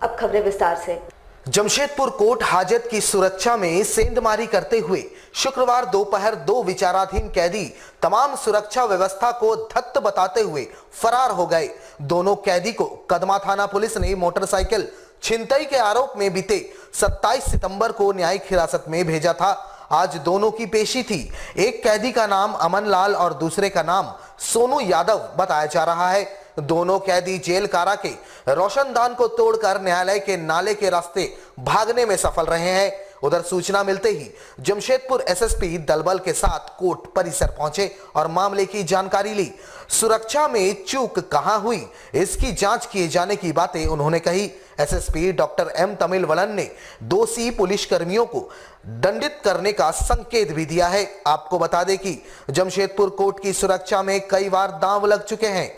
अब खबरें विस्तार से। जमशेदपुर कोर्ट हाजत की सुरक्षा में सेंधमारी करते हुए शुक्रवार दोपहर 2 विचाराधीन कैदी तमाम सुरक्षा व्यवस्था को धत्त बताते हुए फरार हो गए। दोनों कैदी को कदमा थाना पुलिस ने मोटरसाइकिल छिनतई के आरोप में बीते 27 सितंबर को न्यायिक हिरासत में भेजा था। आज दोनों की पेशी थी। एक कैदी का नाम अमन लाल और दूसरे का नाम सोनू यादव बताया जा रहा है। दोनों कैदी जेल कारा के रोशनदान को तोड़कर न्यायालय के नाले के रास्ते भागने में सफल रहे हैं। उधर सूचना मिलते ही जमशेदपुर एसएसपी दलबल के साथ कोर्ट परिसर पहुंचे और मामले की जानकारी ली। सुरक्षा में चूक कहां हुई, इसकी जांच किए जाने की बातें उन्होंने कही। एसएसपी डॉक्टर एम तमिलवलन ने दोषी पुलिसकर्मियों को दंडित करने का संकेत भी दिया है। आपको बता दें कि जमशेदपुर कोर्ट की सुरक्षा में कई बार दांव लग चुके हैं।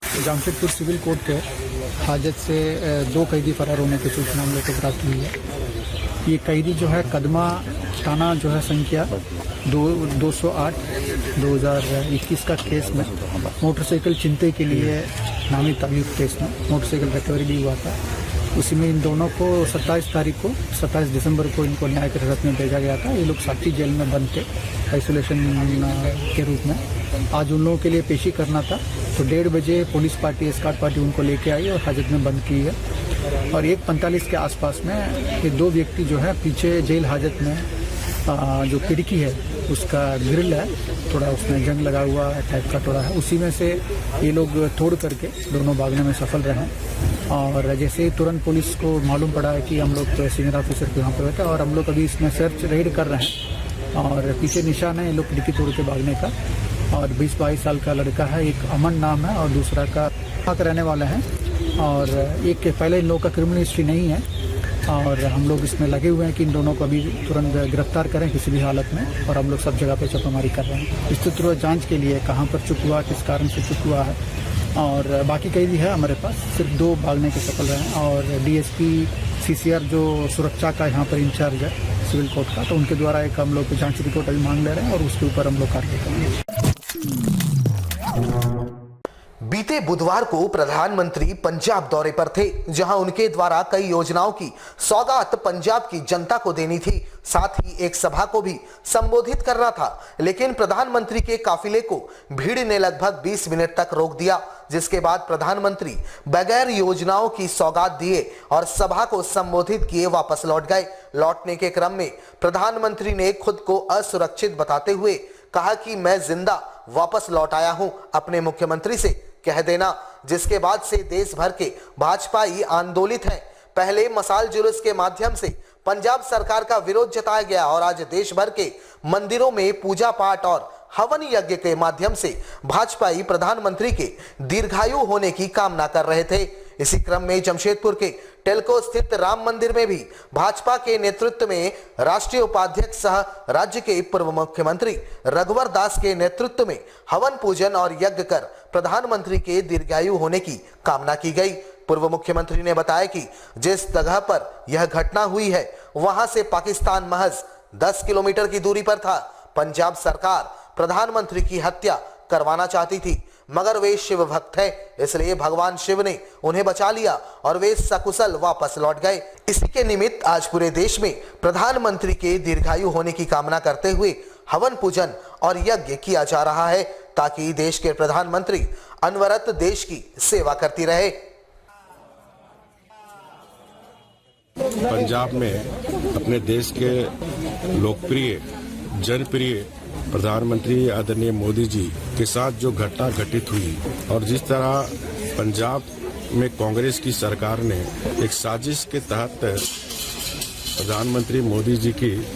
जमशेदपुर सिविल कोर्ट के हाजत से 2 कैदी फरार होने की सूचना हम लोग को प्राप्त हुई है। ये कैदी जो है कदमा थाना जो है संख्या 208/2021 का केस में मोटरसाइकिल छिनते के लिए नामित अभियुक्त केस में मोटरसाइकिल रिकवरी भी हुआ था। उसी में इन दोनों को 27 दिसंबर को इनको न्यायिक हिरासत में भेजा गया था। ये लोग साथी जेल में बंद थे आइसोलेशन के रूप में। आज उन लोगों के लिए पेशी करना था तो 1:30 बजे पुलिस पार्टी एस्कॉर्ट पार्टी उनको लेके आई और हाजत में बंद की है। और 1:45 के आसपास में ये 2 व्यक्ति जो है पीछे जेल हाजत में जो खिड़की है उसका ग्रिल है थोड़ा उसमें जंग लगा हुआ टाइप का थोड़ा है, उसी में से ये लोग तोड़ करके दोनों भागने में सफल रहे। और जैसे ही तुरंत पुलिस को मालूम पड़ा है कि हम लोग तो सीनियर ऑफिसर के वहाँ पर बैठे और हम लोग अभी इसमें सर्च रेड कर रहे हैं और पीछे निशान है ये लोग खिड़की तोड़ के भागने का। और 20-22 साल का लड़का है, एक अमन नाम है और दूसरा का रहने वाला है। और एक के पहले इन लोगों का क्रिमिनल हिस्ट्री नहीं है और हम लोग इसमें लगे हुए हैं कि इन दोनों को अभी तुरंत गिरफ्तार करें किसी भी हालत में। और हम लोग सब जगह पे छापेमारी कर रहे हैं विस्तृत जांच के लिए, कहाँ पर चुक हुआ, किस कारण से चुक हुआ है। और बाकी कैदी है हमारे पास, सिर्फ 2 भागने के सफल रहे हैं। और डीएसपी सीसीआर जो सुरक्षा का यहाँ पर इंचार्ज है सिविल कोर्ट का, तो उनके द्वारा एक हम लोग जांच रिपोर्ट अभी मांग ले रहे हैं और उसके ऊपर हम लोग कार्रवाई करेंगे। बीते बुधवार को प्रधानमंत्री पंजाब दौरे पर थे, जहां उनके द्वारा कई योजनाओं की सौगात पंजाब की जनता को देनी थी। साथ ही एक सभा को भी संबोधित करना था, लेकिन प्रधानमंत्री के काफिले को भीड़ ने लगभग 20 मिनट तक रोक दिया, जिसके बाद प्रधानमंत्री बगैर योजनाओं की सौगात दिए और सभा को संबोधित किए वापस लौट गए। लौटने के क्रम में प्रधानमंत्री ने खुद को असुरक्षित बताते हुए कहा कि मैं जिंदा वापस लौट आया हूं, अपने मुख्यमंत्री से कह देना। जिसके बाद से देश भर के भाजपाई आंदोलित हैं। पहले मशाल जुलूस के माध्यम से पंजाब सरकार का विरोध जताया गया और आज देश भर के मंदिरों में पूजा पाठ और हवन यज्ञ के माध्यम से भाजपाई प्रधानमंत्री के दीर्घायु होने की कामना कर रहे थे। इसी क्रम में जमशेदपुर के टेल्को स्थित राम मंदिर में भी भाजपा के नेतृत्व में राष्ट्रीय उपाध्यक्ष सह राज्य के पूर्व मुख्यमंत्री रघुवर दास के नेतृत्व में हवन पूजन और यज्ञ कर प्रधानमंत्री के दीर्घायु होने की कामना की गई। पूर्व मुख्यमंत्री ने बताया कि जिस जगह पर यह घटना हुई है वहां से पाकिस्तान महज 10 किलोमीटर की दूरी पर था। पंजाब सरकार प्रधानमंत्री की हत्या करवाना चाहती थी, मगर वे शिव भक्त हैं, इसलिए भगवान शिव ने उन्हें बचा लिया और वे सकुशल वापस लौट गए। इसी के निमित्त आज पूरे देश में प्रधानमंत्री के दीर्घायु होने की कामना करते हुए हवन पूजन और यज्ञ किया जा रहा है, ताकि देश के प्रधानमंत्री अनवरत देश की सेवा करती रहे। पंजाब में अपने देश के लोकप्रिय जनप्रिय प्रधानमंत्री आदरणीय मोदी जी के साथ जो घटना घटित हुई और जिस तरह पंजाब में कांग्रेस की सरकार ने एक साजिश के तहत प्रधानमंत्री मोदी जी की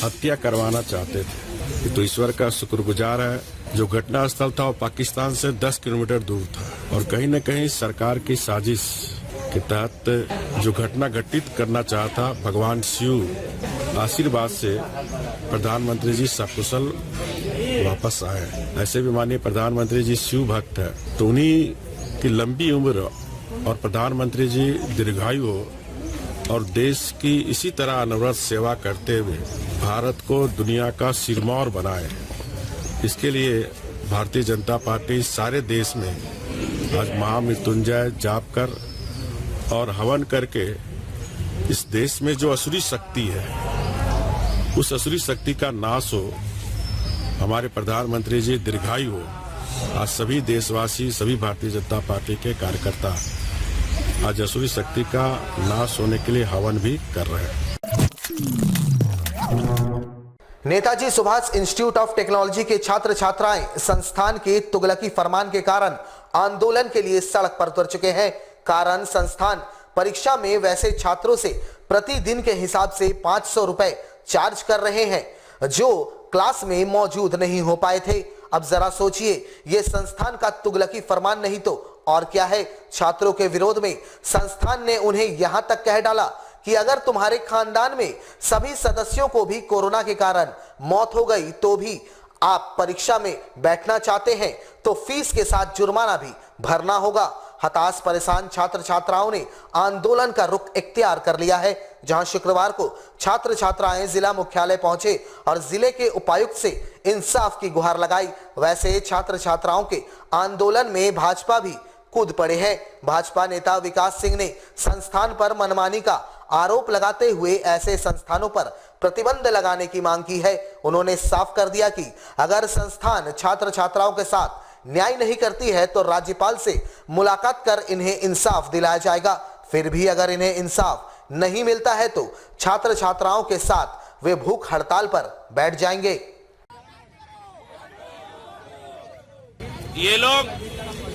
हत्या करवाना चाहते थे, तो ईश्वर का शुक्रगुजार है। जो घटना स्थल था वो पाकिस्तान से 10 किलोमीटर दूर था और कहीं न कहीं सरकार की साजिश के तहत जो घटना घटित करना चाहता, भगवान शिव आशीर्वाद से प्रधानमंत्री जी सकुशल वापस आए। ऐसे भी मानिए प्रधानमंत्री जी शिव भक्त है, तो उन्हीं की लंबी उम्र और प्रधानमंत्री जी दीर्घायु हो और देश की इसी तरह अनवरत सेवा करते हुए भारत को दुनिया का सिरमौर बनाए। इसके लिए भारतीय जनता पार्टी सारे देश में आज महामृत्युंजय जाप कर और हवन करके इस देश में जो असुरी शक्ति है उस असुरी शक्ति का नाश हो, हमारे प्रधानमंत्री जी दीर्घायु हो। आज सभी देशवासी, सभी भारतीय जनता पार्टी के कार्यकर्ता आज असुरी शक्ति का नाश होने के लिए हवन भी कर रहे हैं। Netaji Subhash institute of technology के छात्र छात्राएं संस्थान के तुगलकी फरमान के कारण आंदोलन के लिए सड़क पर उतर चुके हैं। कारण संस्थान परीक्षा में वैसे छात्रों से प्रतिदिन के हिसाब से 500 रुपए चार्ज कर रहे हैं जो क्लास में मौजूद नहीं हो पाए थे। अब जरा सोचिए, ये संस्थान का तुगलकी फरमान नहीं तो और क्या है। छात्रों के विरोध में संस्थान ने उन्हें यहां तक कह डाला कि अगर तुम्हारे खानदान में सभी सदस्यों को भी कोरोना के कारण मौत हो गई तो भी आप परीक्षा में बैठना चाहते हैं तो फीस के साथ जुर्माना भी भरना होगा। हताश परेशान छात्र छात्राओं ने आंदोलन का रुख इख्तियार कर लिया है। जहां शुक्रवार को छात्र छात्राएं जिला मुख्यालय पहुंचे और जिले के उपायुक्त से इंसाफ की गुहार लगाई, वैसे छात्र छात्राओं के आंदोलन में भाजपा भी कूद पड़े हैं। भाजपा नेता विकास सिंह ने संस्थान पर मनमानी का आरोप लगाते हुए ऐसे संस्थानों पर प्रतिबंध लगाने की मांग की है। उन्होंने साफ कर दिया कि अगर संस्थान छात्र छात्राओं के साथ न्याय नहीं करती है तो राज्यपाल से मुलाकात कर इन्हें इंसाफ दिलाया जाएगा। फिर भी अगर इन्हें इंसाफ नहीं मिलता है तो छात्र छात्राओं के साथ वे भूख हड़ताल पर बैठ जाएंगे। ये लोग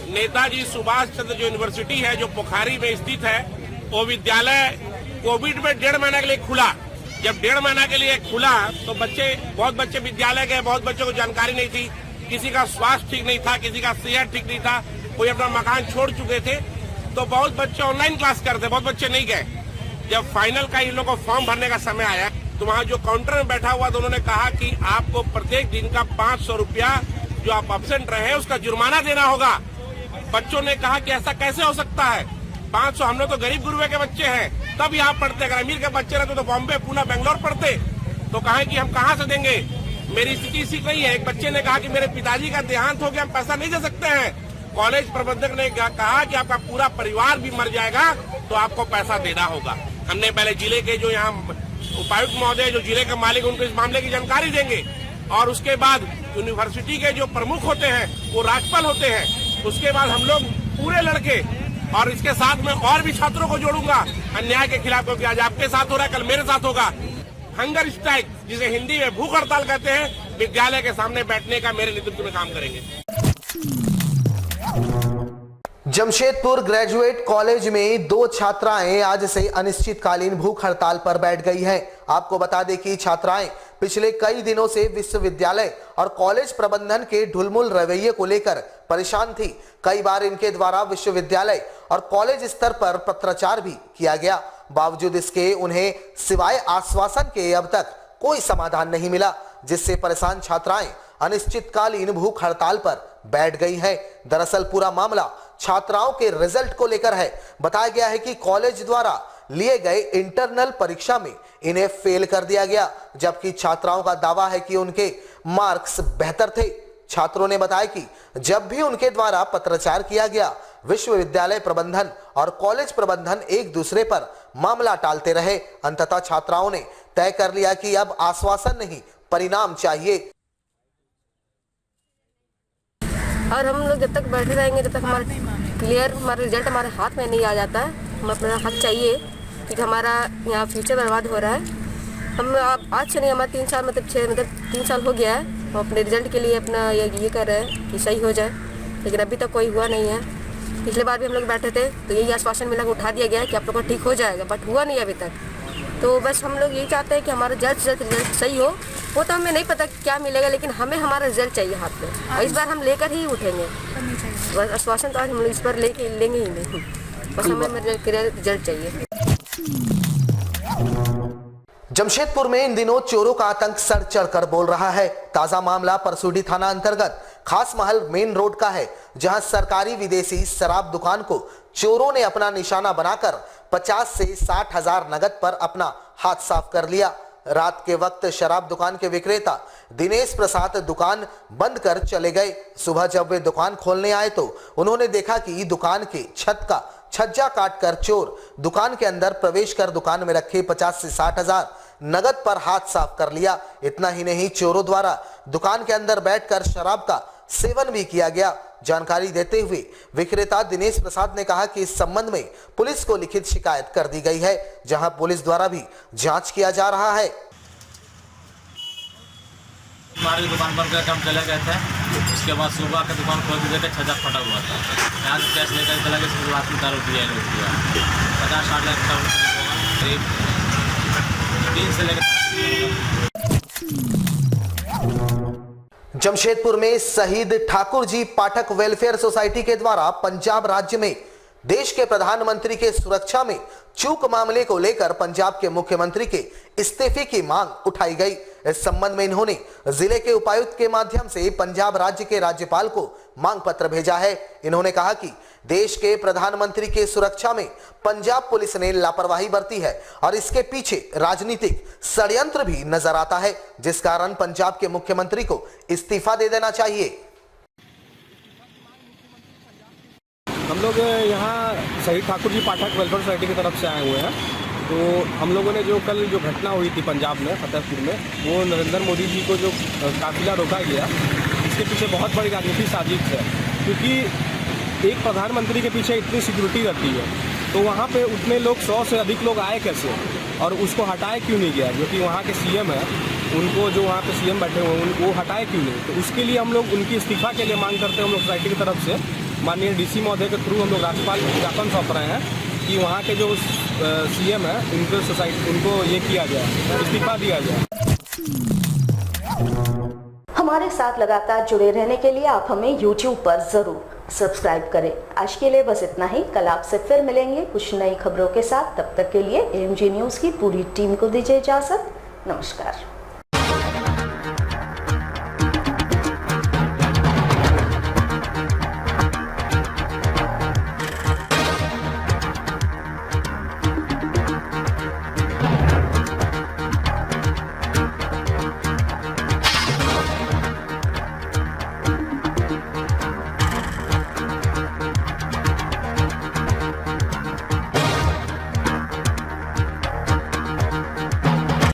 नेताजी सुभाष चंद्र जो यूनिवर्सिटी है जो पोखरी में स्थित है, वो विद्यालय कोविड में 1.5 महीने के लिए खुला। जब 1.5 महीना के लिए खुला तो बहुत बच्चे विद्यालय गए, बहुत बच्चों को जानकारी नहीं थी, किसी का स्वास्थ्य ठीक नहीं था, किसी का सेहत ठीक नहीं था, कोई अपना मकान छोड़ चुके थे, तो बहुत बच्चे ऑनलाइन क्लास करते, बहुत बच्चे नहीं गए। जब फाइनल का इन लोगों को फॉर्म भरने का समय आया तो वहाँ जो काउंटर में बैठा हुआ तो उन्होंने कहा कि आपको प्रत्येक दिन का 500 रुपया जो आप एब्सेंट रहे उसका जुर्माना देना होगा। बच्चों ने कहा कि ऐसा कैसे हो सकता है, 500, हम लोग तो गरीब गुरुए के बच्चे हैं, तब यहाँ पढ़ते, अगर अमीर के बच्चे रहते तो बॉम्बे, पुणे, बेंगलोर पढ़ते, तो कहा कि हम कहाँ से देंगे, मेरी स्थिति इसी नहीं है। एक बच्चे ने कहा कि मेरे पिताजी का देहांत हो गया, हम पैसा नहीं दे सकते हैं। कॉलेज प्रबंधक ने कहा कि आपका पूरा परिवार भी मर जाएगा तो आपको पैसा देना होगा। हमने पहले जिले के जो यहाँ उपायुक्त महोदय जो जिले के मालिक उनको इस मामले की जानकारी देंगे और उसके बाद यूनिवर्सिटी के जो प्रमुख होते हैं वो राज्यपाल होते हैं, उसके बाद हम लोग पूरे लड़के और इसके साथ में और भी छात्रों को जोड़ूंगा अन्याय के खिलाफ, क्योंकि आज आपके साथ हो रहा है, कल मेरे साथ होगा। हंगर स्ट्राइक जिसे हिंदी में भूख हड़ताल कहते हैं, विद्यालय के सामने बैठने का मेरे नेतृत्व में काम करेंगे। जमशेदपुर ग्रेजुएट कॉलेज में 2 छात्राएं आज से अनिश्चितकालीन भूख हड़ताल पर बैठ गई हैं। आपको बता दें कि छात्राएं पिछले कई दिनों से विश्वविद्यालय और कॉलेज प्रबंधन के ढुलमुल रवैये को लेकर परेशान थी। कई बार इनके द्वारा विश्वविद्यालय और कॉलेज स्तर पर पत्राचार भी किया गया, बावजूद इसके उन्हें सिवाय आश्वासन के अब तक कोई समाधान नहीं मिला, जिससे परेशान छात्राएं अनिश्चितकालीन भूख हड़ताल पर बैठ गई हैं। दरअसल पूरा मामला छात्राओं के रिजल्ट को लेकर है। बताया गया है कि कॉलेज द्वारा लिए गए इंटरनल परीक्षा में इन्हें फेल कर दिया गया, जबकि छात्राओं का दावा है कि उनके मार्क्स बेहतर थे। छात्रों ने बताया कि जब भी उनके द्वारा पत्राचार किया गया, विश्वविद्यालय प्रबंधन और कॉलेज प्रबंधन एक दूसरे पर मामला टालते रहे। अंततः छात्राओं ने तय कर लिया कि अब आश्वासन नहीं, परिणाम चाहिए। और हम लोग जब तक बैठे रहेंगे, जब तक हमारा रिजल्ट हमारे हाथ में नहीं आ जाता है, हम अपना हक चाहिए, क्योंकि हमारा यहाँ फ्यूचर बर्बाद हो रहा है। हम आज से नहीं, हमारा 3 साल मतलब 3 साल हो गया है, हम अपने रिजल्ट के लिए अपना ये कर रहे हैं कि सही हो जाए, लेकिन अभी तक कोई हुआ नहीं है। पिछले बार भी हम लोग बैठे थे तो यही आश्वासन मिला, उठा दिया गया कि आप लोग को ठीक हो जाएगा, बट हुआ नहीं अभी तक। तो बस हम लोग यही चाहते हैं कि हमारा जल्द से जल्द रिजल्ट सही हो। वो तो हमें नहीं पता क्या मिलेगा, लेकिन हमें हमारा रिजल्ट चाहिए हाथ में, और इस बार हम लेकर ही उठेंगे। बस आश्वासन तो आज हम लोग इस बार लेंगे ही नहीं, बस हमें रिजल्ट चाहिए। जमशेदपुर में इन दिनों चोरों का आतंक सर चढ़कर बोल रहा है। ताजा मामला परसूडी थाना अंतर्गत खास महल मेन रोड का है, जहां सरकारी विदेशी शराब दुकान को चोरों ने अपना निशाना बनाकर 50 से 60 हजार नगद पर अपना हाथ साफ कर लिया। रात के वक्त शराब दुकान के विक्रेता दिनेश प्रसाद दुकान बंद कर चले गए। सुबह जब वे दुकान खोलने आए तो उन्होंने देखा कि दुकान के छत का छज्जा काटकर चोर दुकान के अंदर प्रवेश कर दुकान में रखे 50 से 60 हजार नगद पर हाथ साफ कर लिया। इतना ही नहीं, चोरों द्वारा दुकान के अंदर बैठकर शराब का सेवन भी किया गया। जानकारी देते हुए विक्रेता दिनेश प्रसाद ने कहा कि इस संबंध में पुलिस को लिखित शिकायत कर दी गई है, जहां पुलिस द्वारा भी जांच किया जा रहा है। हमारी दुकान बंद करके हम चले गए थे। उसके बाद सुबह का दुकान खोल के देखे छज्जा फटा हुआ था। यहाँ से कैश लेकर चला गया, शुरुआत में दारू पिया लोग दिया 50-60 लाख का करीब 3 से लेकर। जमशेदपुर में शहीद ठाकुर जी पाठक वेलफेयर सोसाइटी के द्वारा पंजाब राज्य में देश के प्रधानमंत्री के सुरक्षा में चूक मामले को लेकर पंजाब के मुख्यमंत्री के इस्तीफे की मांग उठाई गई। इस संबंध में इन्होंने जिले के उपायुक्त के माध्यम से पंजाब राज्य के राज्यपाल को मांग पत्र भेजा है। इन्होंने कहा कि देश के प्रधानमंत्री के सुरक्षा में पंजाब पुलिस ने लापरवाही बरती है और इसके पीछे राजनीतिक षड्यंत्र भी नजर आता है, जिस कारण पंजाब के मुख्यमंत्री को इस्तीफा दे देना चाहिए। हम लोग यहाँ शहीद ठाकुर जी पाठक वेलफेयर सोसाइटी की तरफ से आए हुए हैं। तो हम लोगों ने जो कल जो घटना हुई थी पंजाब में फतेहपुर में, वो नरेंद्र मोदी जी को जो काफिला रोका गया, इसके पीछे बहुत बड़ी राजनीतिक साजिश है। क्योंकि एक प्रधानमंत्री के पीछे इतनी सिक्योरिटी रहती है, तो वहाँ पे उतने लोग 100 से अधिक लोग आए कैसे, और उसको हटाए क्यों नहीं गया? जो कि वहाँ के सीएम है, उनको जो वहाँ पे सीएम बैठे हुए हैं वो हटाए क्यों नहीं? तो उसके लिए हम लोग उनकी इस्तीफा के लिए मांग करते हैं। हम लोग सोसाइटी की तरफ से माननीय डीसी महोदय के थ्रू हम लोग राज्यपाल को ज्ञापन सौंप रहे हैं कि वहाँ के जो सीएम है उनको सोसाइटी उनको ये किया जाए, इस्तीफा दिया जाए। हमारे साथ लगातार जुड़े रहने के लिए आप हमें YouTube पर जरूर सब्सक्राइब करें। आज के लिए बस इतना ही। कल आपसे फिर मिलेंगे कुछ नई खबरों के साथ। तब तक के लिए AMG न्यूज़ की पूरी टीम को दीजिए इजाजत। नमस्कार।